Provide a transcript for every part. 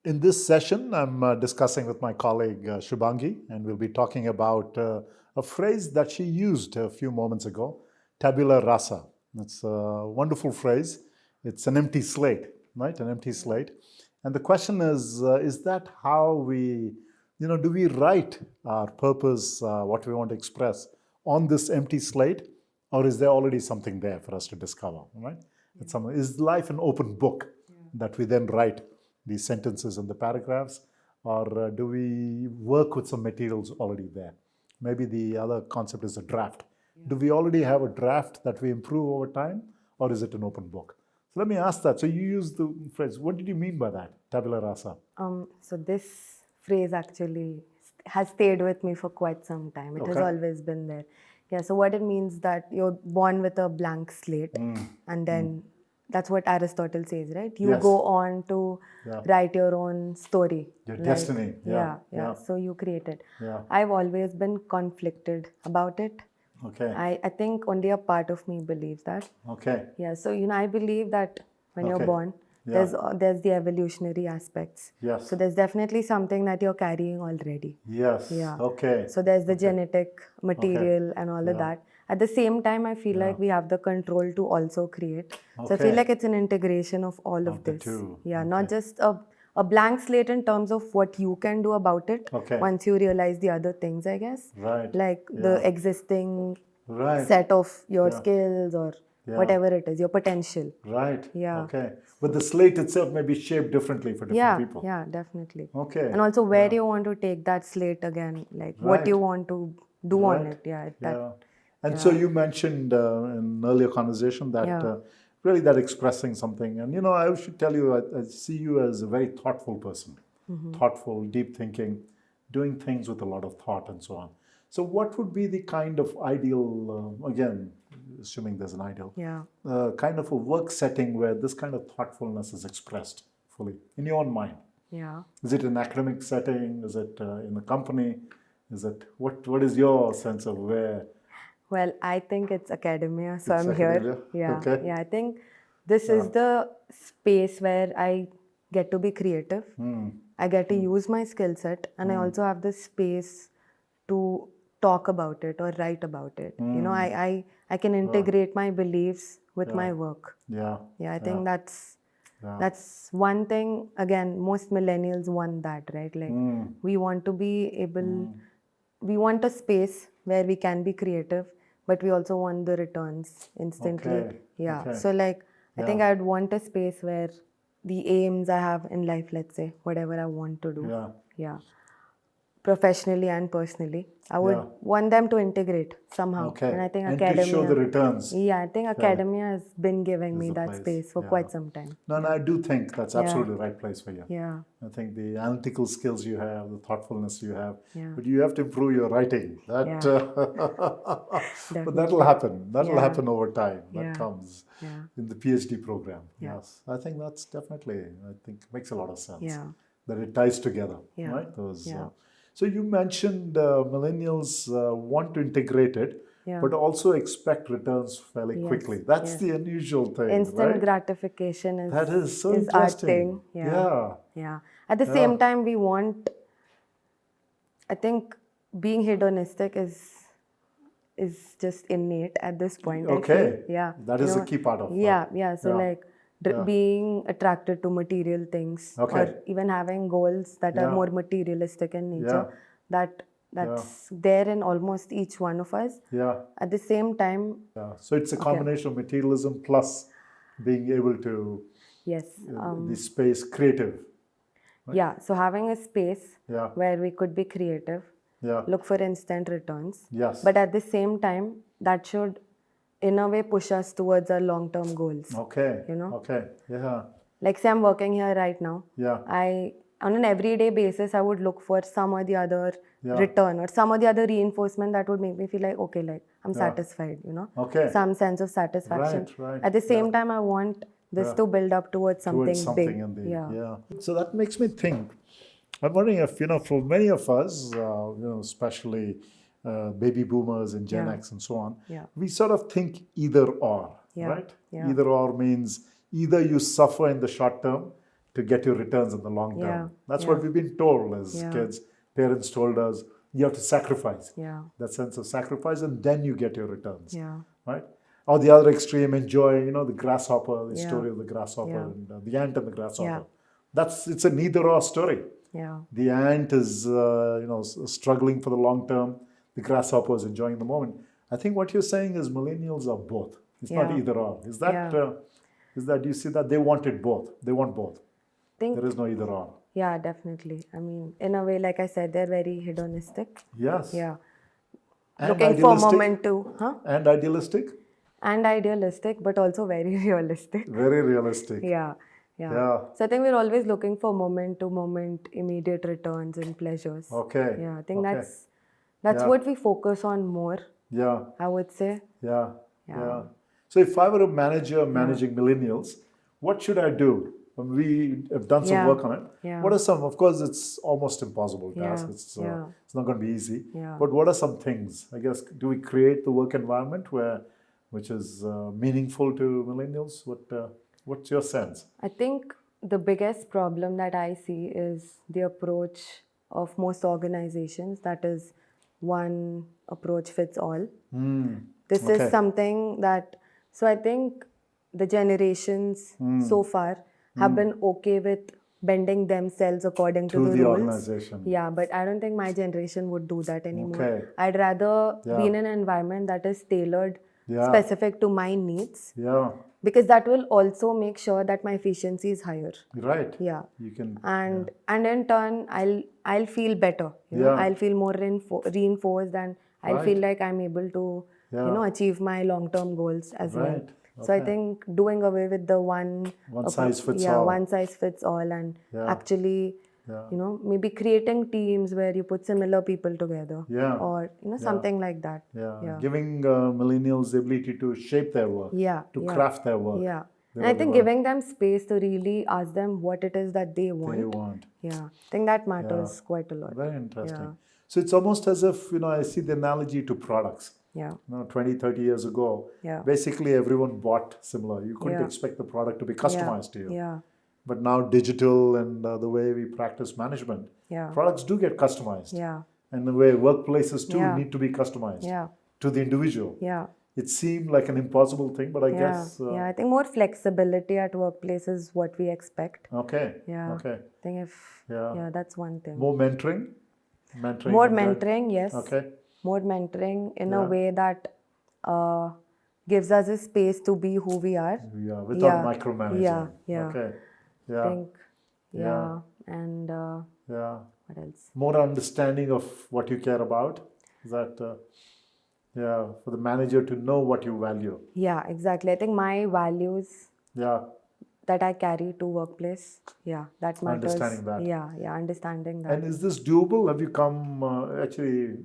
In this session, I'm discussing with my colleague Shubhangi, and we'll be talking about a phrase that she used a few moments ago, tabula rasa. It's a wonderful phrase. It's an empty slate, right? An empty slate. And the question is that how we, do we write our purpose, what we want to express on this empty slate, or is there already something there for us to discover, right? Is life an open book that we then write these sentences and the paragraphs, or do we work with some materials already there? Maybe the other concept is a draft. Do we already have a draft that we improve over time, or is it an open book? So let me ask that. So you used the phrase. What did you mean by that, tabula rasa? So this phrase actually has stayed with me for quite some time. It has always been there. Yeah, so what it means that you're born with a blank slate, and then that's what Aristotle says, right? You go on to write your own story. Your destiny. Yeah. So you create it. I've always been conflicted about it. Okay. I think only a part of me believes that. Okay. Yeah, so I believe that when you're born, there's the evolutionary aspects. Yes. So there's definitely something that you're carrying already. Yes. Yeah. Okay. So there's the genetic material and all of that. At the same time, I feel like we have the control to also create. So I feel like it's an integration of all of this. Yeah, not just a blank slate in terms of what you can do about it once you realize the other things, I guess. Right. Like the existing set of your skills or whatever it is, your potential. Right. Yeah. Okay. But the slate itself may be shaped differently for different people. Yeah, definitely. Okay. And also where you want to take that slate again, like what you want to do on it. And so you mentioned in an earlier conversation that really that expressing something. And, I should tell you, I see you as a very thoughtful person, thoughtful, deep thinking, doing things with a lot of thought and so on. So what would be the kind of ideal, again, assuming there's an ideal, kind of a work setting where this kind of thoughtfulness is expressed fully in your own mind? Yeah. Is it an academic setting? Is it in a company? Is it, what is your sense of where? Well, I think it's academia, so I'm here. Yeah. Okay. Yeah, I think this is the space where I get to be creative. I get to use my skill set, and I also have the space to talk about it or write about it. I can integrate my beliefs with my work. Yeah. Yeah, I think that's one thing. Again, most millennials want that, right? Like we want to be able, we want a space where we can be creative, but we also want the returns instantly. Okay. Yeah. Okay. So like, I think I'd want a space where the aims I have in life, let's say, whatever I want to do. Yeah. Professionally and personally, I would want them to integrate somehow. Okay. And I think and academia, to show the returns. Yeah, I think academia has been giving me that space for quite some time. No, I do think that's absolutely the right place for you. Yeah. I think the analytical skills you have, the thoughtfulness you have, but you have to improve your writing. That, but that'll happen. That'll happen over time. That comes in the PhD program. Yes, I think that's definitely. I think makes a lot of sense. Yeah. That it ties together, right? Those. So you mentioned millennials want to integrate it, but also expect returns fairly quickly. That's the unusual thing. Instant gratification is that is so interesting. Our thing. Yeah. At the same time, we want. I think being hedonistic is just innate at this point. Okay. Yeah. That is a key part of. Yeah. So like. Being attracted to material things or even having goals that are more materialistic in nature, that's there in almost each one of us. Yeah. At the same time. So it's a combination of materialism plus being able to. Yes. The space creative. Right? Yeah. So having a space where we could be creative, look for instant returns. Yes. But at the same time, that should in a way push us towards our long-term goals. Okay. Okay. Yeah. Like say I'm working here right now. Yeah. On an everyday basis, I would look for some or the other return or some or the other reinforcement that would make me feel like, okay, like I'm satisfied, Okay. Some sense of satisfaction. Right. At the same time, I want this to build up towards something big. So that makes me think. I'm wondering if, for many of us, especially baby boomers and Gen X and so on, we sort of think either or, right? Either or means either you suffer in the short term to get your returns in the long term. Yeah, That's yeah. what we've been told as Yeah. kids. Parents told us, you have to sacrifice. Yeah. That sense of sacrifice, and then you get your returns. Yeah. Right? Or the other extreme, enjoy, the grasshopper, the Yeah. story of the grasshopper Yeah. and the ant and the grasshopper. Yeah. It's a neither or story. Yeah. The ant is, struggling for the long term. The grasshopper is enjoying the moment. I think what you're saying is millennials are both. It's not Yeah. either or. Is that, Yeah. do you see that? They wanted both. They want both. Think, There is no either or. yeah, definitely. I mean, in a way, like I said, they're very hedonistic. Yes. Yeah. And Looking for a idealistic. moment to, And idealistic. and idealistic, but also very realistic. Very realistic. Yeah. Yeah. Yeah. So I think we're always looking for moment to moment, immediate returns and pleasures. Okay. Yeah. I think Okay. that's Yeah. what we focus on more, Yeah. I would say. Yeah. Yeah. Yeah. So if I were a manager managing millennials, what should I do? We have done some Yeah. work on it. Yeah. What are some? Of course, it's almost impossible task. Yeah. It's Yeah. it's not going to be easy. Yeah. But what are some things? I guess, do we create the work environment which is meaningful to millennials? What's your sense? I think the biggest problem that I see is the approach of most organizations, that is one approach fits all. This Okay. is something that, so I think the generations so far have been okay with bending themselves according to To the the rules. organization. Yeah, but I don't think my generation would do that anymore. Okay. I'd rather Yeah. be in an environment that is tailored, Yeah. specific to my needs, Yeah. because that will also make sure that my efficiency is higher. Right. Yeah. You can. And in turn, I'll feel better. Yeah. I'll feel more reinforced, and I'll Right. feel like I'm able to Yeah. achieve my long-term goals as well. Right. So I Okay. think doing away with the one size fits yeah, all. one size fits all, and Yeah. actually, Yeah. maybe creating teams where you put similar people together, Yeah. or something like that. Yeah. Yeah. Giving millennials the ability to shape their work. Yeah, To yeah. craft their work. Yeah. They And I were think the giving them space to really ask them what it is that they want. They want. Yeah, I think that matters quite a lot. Very interesting. Yeah. So it's almost as if, I see the analogy to products. Yeah. 20, 30 years ago, Yeah. basically everyone bought similar. You couldn't Yeah. expect the product to be customized to you. Yeah. But now digital and the way we practice management, Yeah. products do get customized. Yeah. And the way workplaces too Yeah. need to be customized Yeah. to the individual. Yeah. It seemed like an impossible thing, but I Yeah. guess... I think more flexibility at workplace is what we expect. Okay. Yeah. Okay. I think Yeah. that's one thing. More mentoring? Mentoring. More and that? mentoring, yes. Okay. More mentoring in Yeah. a way that gives us a space to be who we are. Yeah, without Yeah. micromanaging. Yeah. Yeah. Okay. I Yeah. think, Yeah. and Yeah. what else? More understanding of what you care about. Is that, for the manager to know what you value. Yeah, exactly. I think my values Yeah. that I carry to workplace, that matters. Understanding that. Yeah, understanding that. And is this doable? Have you come, actually,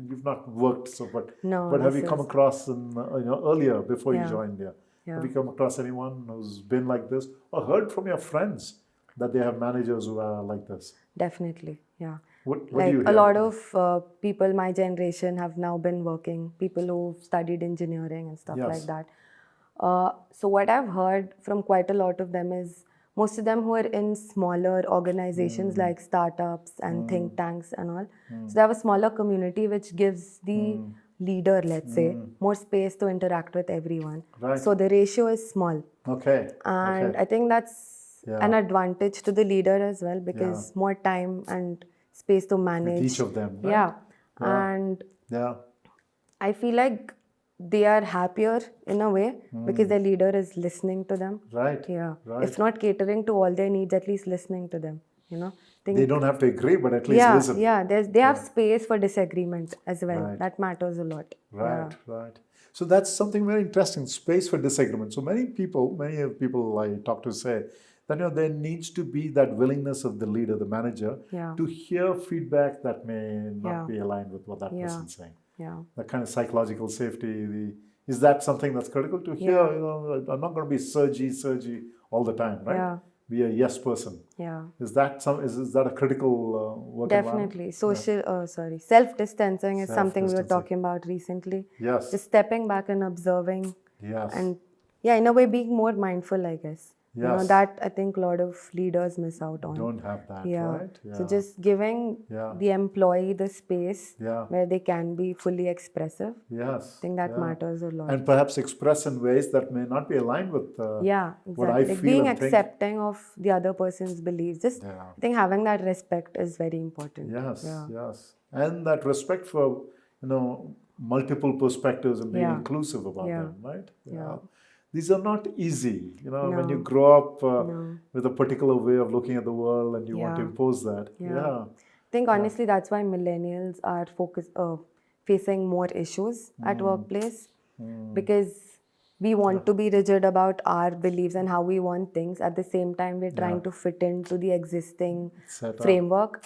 you've not worked, so, but No, have this you come is- across earlier, before you Yeah. joined here? Yeah. Have you come across anyone who's been like this, or heard from your friends that they have managers who are like this? Definitely, yeah. What do Like you hear? a lot of people my generation have now been working, people who've studied engineering and stuff Yes. like that. So what I've heard from quite a lot of them is most of them who are in smaller organizations like startups and think tanks and all. So they have a smaller community which gives the leader, let's say, more space to interact with everyone. Right. So the ratio is small. Okay. And Okay. I think that's Yeah. an advantage to the leader as well, because more time and space to manage. Each of them. Right? Yeah. And Yeah. I feel like they are happier in a way because their leader is listening to them. Right. Yeah. Right. If not catering to all their needs, at least listening to them. Think, They don't have to agree, but at least listen. yeah. They have space for disagreement as well. Right. That matters a lot. Right, right. So that's something very interesting, space for disagreement. So many people I talk to say that there needs to be that willingness of the leader, the manager, Yeah. to hear feedback that may not Yeah. be aligned with what that Yeah. person's saying. Yeah. That kind of psychological safety, is that something that's critical to hear? I'm not going to be surgy all the time, right? Yeah. Be a yes person. Yeah. Is that a critical work environment? Definitely. Self-distancing is something we were Self-distancing. talking about recently. Yes. Just stepping back and observing, Yes. and in a way being more mindful, I guess. You know, Yes. that I think a lot of leaders miss out on. Don't have that, Yeah. right? So just giving Yeah. the employee the space Yeah. where they can be fully expressive. Yes. I think that yeah. matters a lot. And perhaps express in ways that may not be aligned with Yeah, what I exactly. Like feel being and think. accepting of the other person's beliefs. Just Yeah. I think having that respect is very important. Yes, Yeah. yes. And that respect for, multiple perspectives and being Yeah. inclusive about Yeah. them, right? Yeah. These are not easy. When you No. grow up No. with a particular way of looking at the world and you want to Yeah. impose that. Yeah. I think honestly that's why millennials are facing more issues at workplace because we want to be rigid about our beliefs and how we want things. At the same time, we're trying to fit into the existing Set up. framework.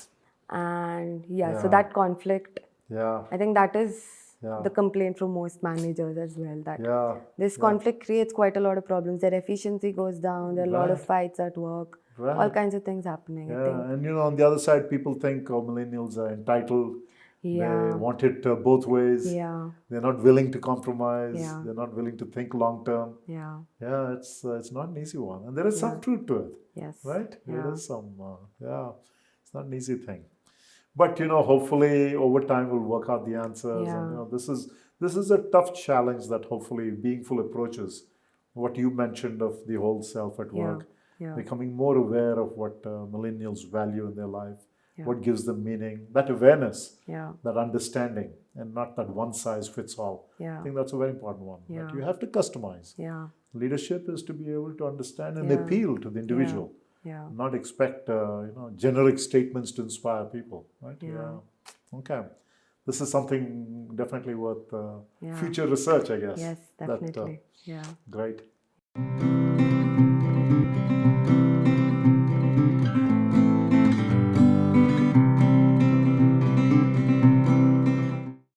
And so Yeah. that conflict, Yeah. I think that is Yeah. the complaint from most managers as well. That Yeah. this conflict creates quite a lot of problems. Their efficiency goes down. There are a lot of fights at work. Right. All kinds of things happening. I think. Yeah. And on the other side, people think millennials are entitled. Yeah. They want it both ways. Yeah. They're not willing to compromise. Yeah. They're not willing to think long term. Yeah. Yeah, it's not an easy one, and there is some truth to it. Yes. Right? Yeah. There is some. It's not an easy thing, but hopefully over time we'll work out the answers. Yeah. And this is a tough challenge that hopefully Beingful approaches. What you mentioned of the whole self at work, becoming more aware of what millennials value in their life, what gives them meaning, that awareness, that understanding, and not that one size fits all. I think that's a very important one. That you have to customize. Yeah. Leadership is to be able to understand and appeal to the individual. Yeah. Not expect generic statements to inspire people, right? Okay. This is something definitely worth future research, I guess. Yes, definitely. Great.